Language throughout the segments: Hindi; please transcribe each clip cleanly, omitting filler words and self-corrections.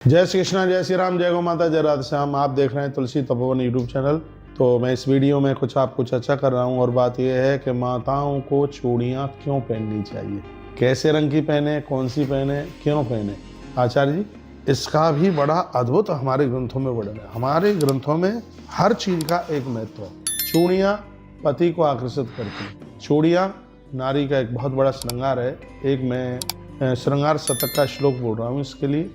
जय श्री कृष्णा, जय श्री राम, जय गौ माता, जय राधे श्याम। आप देख रहे हैं तुलसी तपोवन यूट्यूब चैनल। तो मैं इस वीडियो में कुछ आपको चर्चा कर रहा हूं और बात यह है कि माताओं को चूड़ियां क्यों पहननी चाहिए, कैसे रंग की पहने, कौन सी पहने, क्यों पहने। आचार्य जी, इसका भी बड़ा अद्भुत हमारे ग्रंथों में वर्णन है। हमारे ग्रंथों में हर चीज का एक महत्व है। चूड़ियाँ पति को आकर्षित करती हैं। चूड़ियाँ नारी का एक बहुत बड़ा श्रृंगार है। एक मैं श्रृंगार शतक का श्लोक बोल रहा हूँ इसके लिए।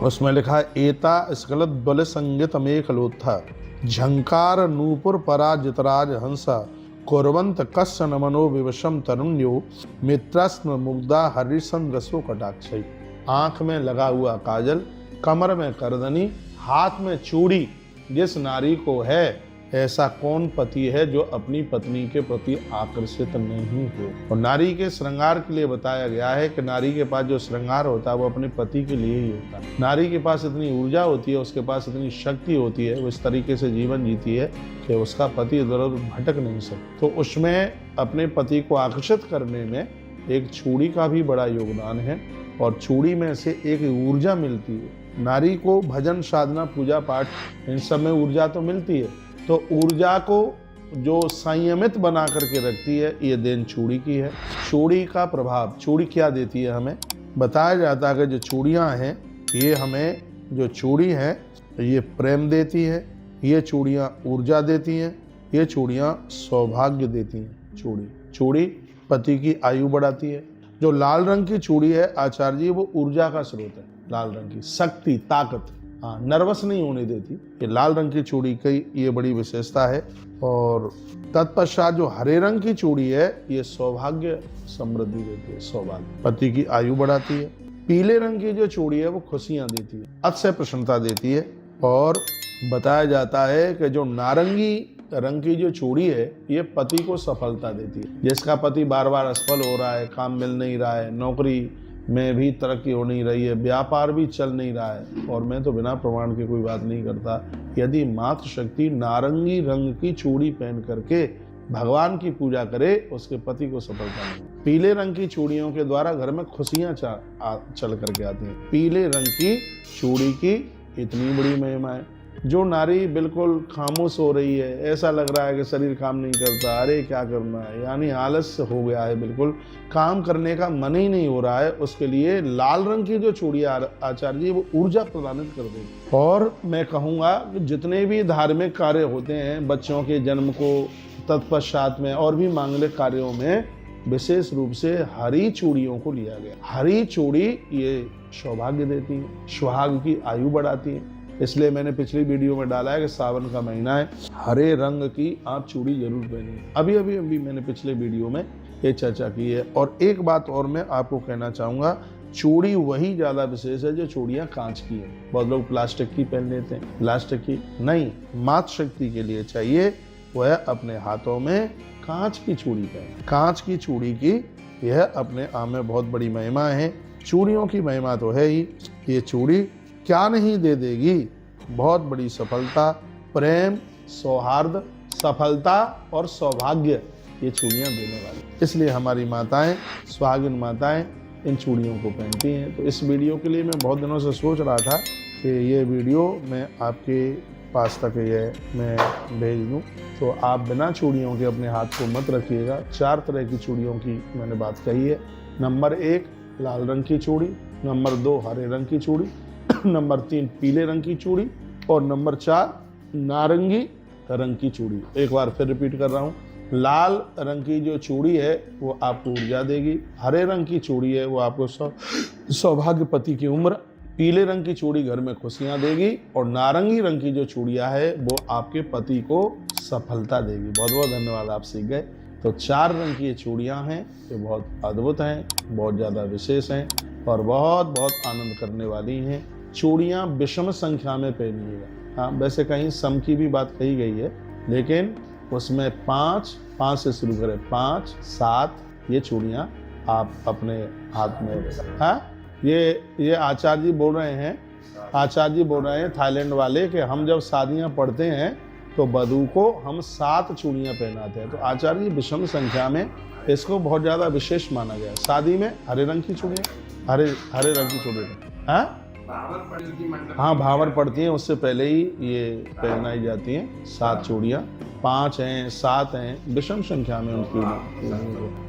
उसमें लिखा है, एता स्खलत बल संगीत में खलोत्था झंकार नूपुर पराजितराज हंसा कुर्वंत कस्य नमनो विवशम तरुण्यो मित्रस्म मुग्धा हरिशन रसो कटाक्षय। आंख में लगा हुआ काजल, कमर में करदनी, हाथ में चूड़ी जिस नारी को है, ऐसा कौन पति है जो अपनी पत्नी के प्रति आकर्षित नहीं हो। और नारी के श्रृंगार के लिए बताया गया है कि नारी के पास जो श्रृंगार होता है वो अपने पति के लिए ही होता है। नारी के पास इतनी ऊर्जा होती है, उसके पास इतनी शक्ति होती है, वो इस तरीके से जीवन जीती है कि उसका पति इधर उधर भटक नहीं सकता। तो उसमें अपने पति को आकर्षित करने में एक चूड़ी का भी बड़ा योगदान है। और चूड़ी में से एक ऊर्जा मिलती है। नारी को भजन, साधना, पूजा पाठ इन सब में ऊर्जा तो मिलती है। तो ऊर्जा को जो संयमित बना करके रखती है, ये देन चूड़ी की है। चूड़ी का प्रभाव, चूड़ी क्या देती है हमें, बताया जाता है कि जो चूड़ियाँ हैं ये हमें, जो चूड़ी है ये प्रेम देती है, ये चूड़ियाँ ऊर्जा देती हैं, ये चूड़ियाँ सौभाग्य देती हैं। चूड़ी पति की आयु बढ़ाती है। जो लाल रंग की चूड़ी है आचार्य जी, वो ऊर्जा का स्रोत है। लाल रंग की शक्ति, ताकत, नर्वस नहीं होने देती। ये लाल रंग की चूड़ी की ये बड़ी विशेषता है। और तत्पश्चात जो हरे रंग की चूड़ी है, ये सौभाग्य समृद्धि देती है, सौभाग्य, पति की आयु बढ़ाती है। पीले रंग की जो चूड़ी है वो खुशियां देती है, अतिशय प्रसन्नता देती है। और बताया जाता है कि जो नारंगी रंग की जो चूड़ी है, ये पति को सफलता देती है। जिसका पति बार बार असफल हो रहा है, काम मिल नहीं रहा है, नौकरी में भी तरक्की हो नहीं रही है, व्यापार भी चल नहीं रहा है, और मैं तो बिना प्रमाण के कोई बात नहीं करता, यदि मातृशक्ति नारंगी रंग की चूड़ी पहन करके भगवान की पूजा करे, उसके पति को सफलता मिले। पीले रंग की चूड़ियों के द्वारा घर में खुशियां चल करके आती हैं। पीले रंग की चूड़ी की इतनी बड़ी महिमा है। जो नारी बिल्कुल खामोश हो रही है, ऐसा लग रहा है कि शरीर काम नहीं करता, अरे क्या करना है, यानी आलस्य हो गया है, बिल्कुल काम करने का मन ही नहीं हो रहा है, उसके लिए लाल रंग की जो चूड़ियाँ आचार्य जी, वो ऊर्जा प्रदानित कर देगी। और मैं कहूँगा कि जितने भी धार्मिक कार्य होते हैं, बच्चों के जन्म को तत्पश्चात में और भी मांगलिक कार्यों में, विशेष रूप से हरी चूड़ियों को लिया गया। हरी चूड़ी ये सौभाग्य देती है, सुहाग की आयु बढ़ाती है। इसलिए मैंने पिछली वीडियो में डाला है कि सावन का महीना है, हरे रंग की आप चूड़ी जरूर पहनिए। अभी मैंने पिछले वीडियो में ये चर्चा की है। और एक बात और मैं आपको कहना चाहूँगा, चूड़ी वही ज़्यादा विशेष है जो चूड़ियाँ कांच की हैं। बहुत लोग प्लास्टिक की पहन लेते हैं, प्लास्टिक की नहीं, मातृशक्ति के लिए चाहिए वह अपने हाथों में कांच की चूड़ी पहने। कांच की चूड़ी की यह अपने आप में बहुत बड़ी महिमा है। चूड़ियों की महिमा तो है ही। ये चूड़ी क्या नहीं दे देगी, बहुत बड़ी सफलता, प्रेम, सौहार्द, सफलता और सौभाग्य, ये चूड़ियाँ देने वाली। इसलिए हमारी माताएं, सुहागिन माताएं इन चूड़ियों को पहनती हैं। तो इस वीडियो के लिए मैं बहुत दिनों से सोच रहा था कि ये वीडियो मैं आपके पास तक ये मैं भेज दूँ। तो आप बिना चूड़ियों के अपने हाथ को मत रखिएगा। 4 तरह की चूड़ियों की मैंने बात कही है। नंबर 1 लाल रंग की चूड़ी, नंबर 2 हरे रंग की चूड़ी, नंबर 3 पीले रंग की चूड़ी, और नंबर 4 नारंगी रंग की चूड़ी। एक बार फिर रिपीट कर रहा हूँ, लाल रंग की जो चूड़ी है वो आपको ऊर्जा देगी, हरे रंग की चूड़ी है वो आपको सौभाग्य, पति की उम्र, पीले रंग की चूड़ी घर में खुशियाँ देगी, और नारंगी रंग की जो चूड़ियाँ है वो आपके पति को सफलता देगी। बहुत बहुत धन्यवाद, आप सीख गए। तो 4 रंग की ये चूड़ियाँ हैं, ये बहुत अद्भुत हैं, बहुत ज़्यादा विशेष हैं और बहुत बहुत आनंद करने वाली हैं। चूड़ियाँ विषम संख्या में पहनिएगा। हाँ, वैसे कहीं सम की भी बात कही गई है, लेकिन उसमें 5 से शुरू करें, 5, 7 ये चूड़ियाँ आप अपने हाथ में। हाँ, ये आचार्य जी बोल रहे हैं, आचार्य जी बोल रहे हैं थाईलैंड वाले, कि हम जब शादियाँ पढ़ते हैं तो वधू को हम 7 चूड़ियाँ पहनाते हैं। तो आचार्य जी विषम संख्या में इसको बहुत ज़्यादा विशेष माना गया। शादी में हरे रंग की चूड़ियाँ, हरे रंग की चूड़ियाँ। हाँ, भावर पड़ी थी मंडप। हाँ, भावर पड़ती हैं, उससे पहले ही ये पहनाई जाती हैं 7 चूड़ियाँ। 5 हैं, 7 हैं, विषम संख्या में उनकी,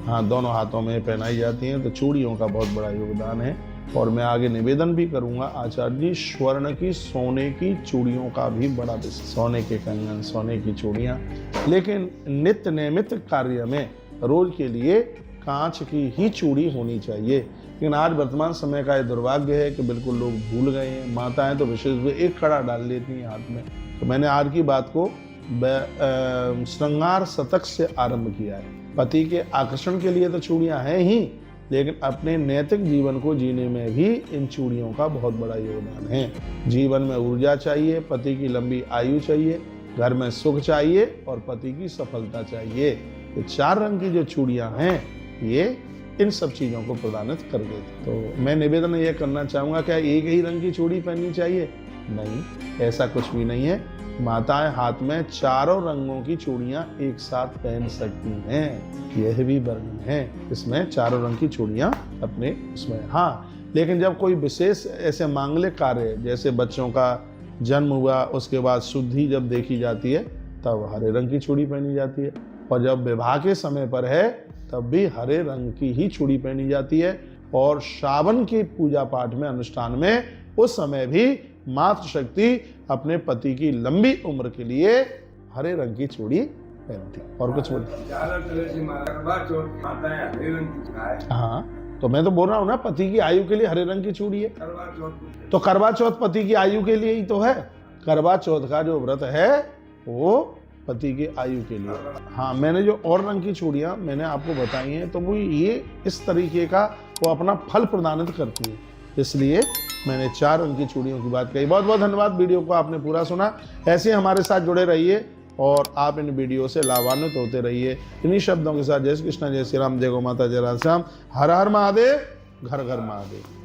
हाँ, दोनों हाथों में पहनाई जाती हैं। तो चूड़ियों का बहुत बड़ा योगदान है। और मैं आगे निवेदन भी करूंगा आचार्य जी, स्वर्ण की, सोने की चूड़ियों का भी बड़ा विशेष, सोने के कंगन, सोने की चूड़ियाँ, लेकिन नित्य नैमित कार्य में रोज के लिए कांच की ही चूड़ी होनी चाहिए। लेकिन आज वर्तमान समय का ये दुर्भाग्य है कि बिल्कुल लोग भूल गए हैं। माताएं तो विशेष रूप से एक कड़ा डाल लेती हैं हाथ में। तो मैंने आज की बात को श्रृंगार शतक से आरंभ किया है। पति के आकर्षण के लिए तो चूड़ियां हैं ही, लेकिन अपने नैतिक जीवन को जीने में भी इन चूड़ियों का बहुत बड़ा योगदान है। जीवन में ऊर्जा चाहिए, पति की लंबी आयु चाहिए, घर में सुख चाहिए और पति की सफलता चाहिए। तो 4 रंग की जो चूड़ियां हैं ये इन सब चीज़ों को प्रदानित कर देती। तो मैं निवेदन ये करना चाहूँगा, क्या एक ही रंग की चूड़ी पहननी चाहिए? नहीं, ऐसा कुछ भी नहीं है। माताएं हाथ में 4 रंगों की चूड़ियां एक साथ पहन सकती हैं। यह भी वर्णन है, इसमें 4 रंग की चूड़ियां अपने उसमें। हाँ, लेकिन जब कोई विशेष ऐसे मांगलिक कार्य, जैसे बच्चों का जन्म हुआ, उसके बाद शुद्धि जब देखी जाती है, तब हरे रंग की चूड़ी पहनी जाती है। और जब विवाह के समय पर है, तब भी हरे रंग की ही चूड़ी पहनी जाती है। और श्रावण की पूजा पाठ में, अनुष्ठान में, उस समय भी मातृशक्ति अपने पति की लंबी उम्र के लिए हरे रंग की चूड़ी पहनती। और कुछ बोलती? हाँ, तो मैं तो बोल रहा हूँ ना, पति की आयु के लिए हरे रंग की चूड़ी है। तो करवा चौथ पति की आयु के लिए ही तो है। करवा चौथ का जो व्रत है वो पति की आयु के लिए। हाँ, मैंने जो और रंग की चूड़ियाँ मैंने आपको बताई हैं, तो वो ये इस तरीके का वो अपना फल प्रदानित करती है, इसलिए मैंने 4 रंग की चूड़ियों की बात कही। बहुत बहुत धन्यवाद, वीडियो को आपने पूरा सुना। ऐसे हमारे साथ जुड़े रहिए और आप इन वीडियो से लाभान्वित होते रहिए। इन्हीं शब्दों के साथ जय श्री कृष्ण, जय श्री राम, जय गौ माता, जय राधे श्याम, हर हर महादेव, घर घर महादेव।